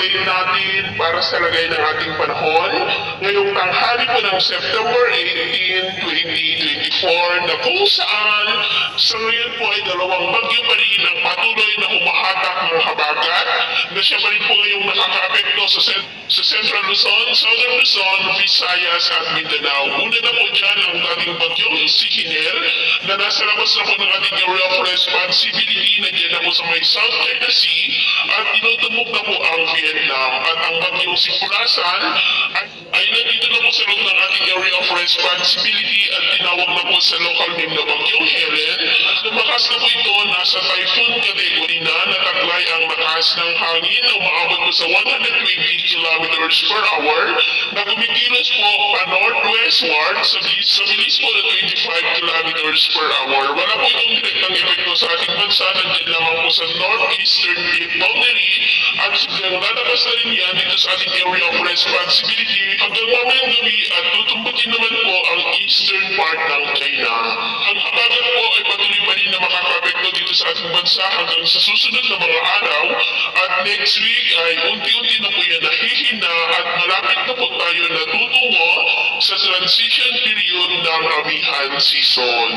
update natin para sa lagay ng ating panahon ngayong tanghali po ng September 18, 2024 na kung saan sa ngayon po ay dalawang bagyo pa rin ang patuloy na humahatak ng habagat na siya pa rin po ngayong nakaka-apekto sa Central Luzon, Southern Luzon, Visayas at Mindanao. Una na po dyan ang dating bagyong si Hinel na nasa labas na po ng ating area of responsibility na dyan na po sa may South China Sea at tinutubog na po ang Vietnam at ang bagyong si Pulasan ay nandito na po sa loob ng ating area of responsibility at tinawag na po sa local name na bagyong Helen. Lumakas na po ito, nasa typhoon category na nataglay ang lakas ng hangin na umaabot po sa 120 kilometers per hour na kumikilos po pa northwestward sa bilis po na 25 kilometers per hour. Wala po itong direktang epekto sa ating bansa, nandiyan lamang po sa northeastern Cape boundary at siglang lalabas na rin yan dito sa ating area of responsibility hanggang mamayang gabi at tutumbukin naman po ang eastern part ng China. Ang habagat po ay patuloy pa rin na makakapekto dito sa ating bansa hanggang sa susunod na mga araw at next week ay unti-unti na po yan nahihina at malapit na po tayo natutungo sa transition period ng amihan season.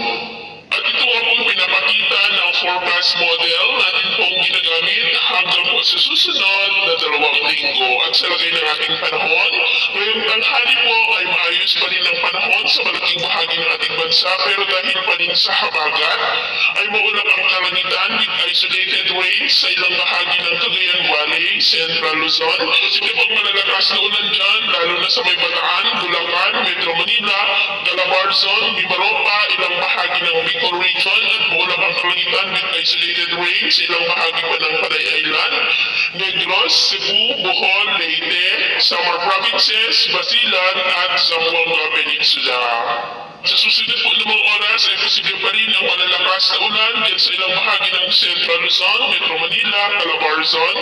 At ito nga pong pinapakita ng forecast model natin pong ginagamit hanggang po sa susunod na 2 linggo. At sa lagay ng ating panahon, ngayong tanghali po ay maayos pa rin ang panahon sa malaking bahagi ng ating bansa pero dahil pa rin sa habagat ay maulap ang kalangitan with isolated rains sa ilang bahagi ng Cagayan Valley, Central Luzon. Ito pong malalakas na ulan dyan lalo na sa may Bataan, Bulacan, Metro Manila, Calabarzon, Mimaropa, ilang bahagi ng Bicol Region at maulap ang kalangitan with isolated rains sa ilang bahagi pa ng Panay Island, Negros, Cebu, Bohol, Leyte, Samar Provinces, Basilan at Zamboanga Peninsula. Sa susunod po namang oras ay posible pa rin ang malalakas na ulan dyan sa ilang bahagi ng Central Luzon, Metro Manila, Calabarzon,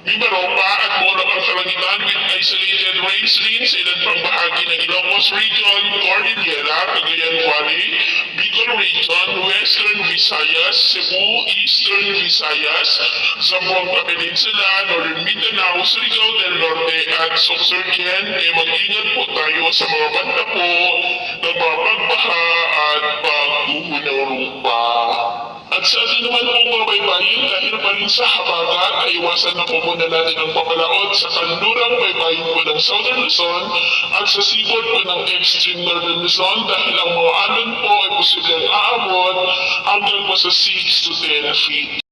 Mimaropa at maulap ang kalangitan with isolated rains rin sa ilang pang bahagi ng Ilocos Region, Cordillera, Cagayan Valley, Bicol Region, Western Visayas, Cebu, Eastern Visayas, Zamboanga Peninsula, Northern Mindanao, Surigao del Norte at Sorsogon. Kaya mag-ingat po tayo sa mga banda po ng mga pagbaha at pagguho ng lupa. At sa ating naman po mga baybayin, dahil pa rin sa habagat, ay iwasan na po muna natin ang papalaot sa kanlurang baybayin po ng Southern Luzon at sa seaboard po ng extreme Northern Luzon dahil ang mga alon po ay posibleng aabot hanggang po sa 6 to 10 feet.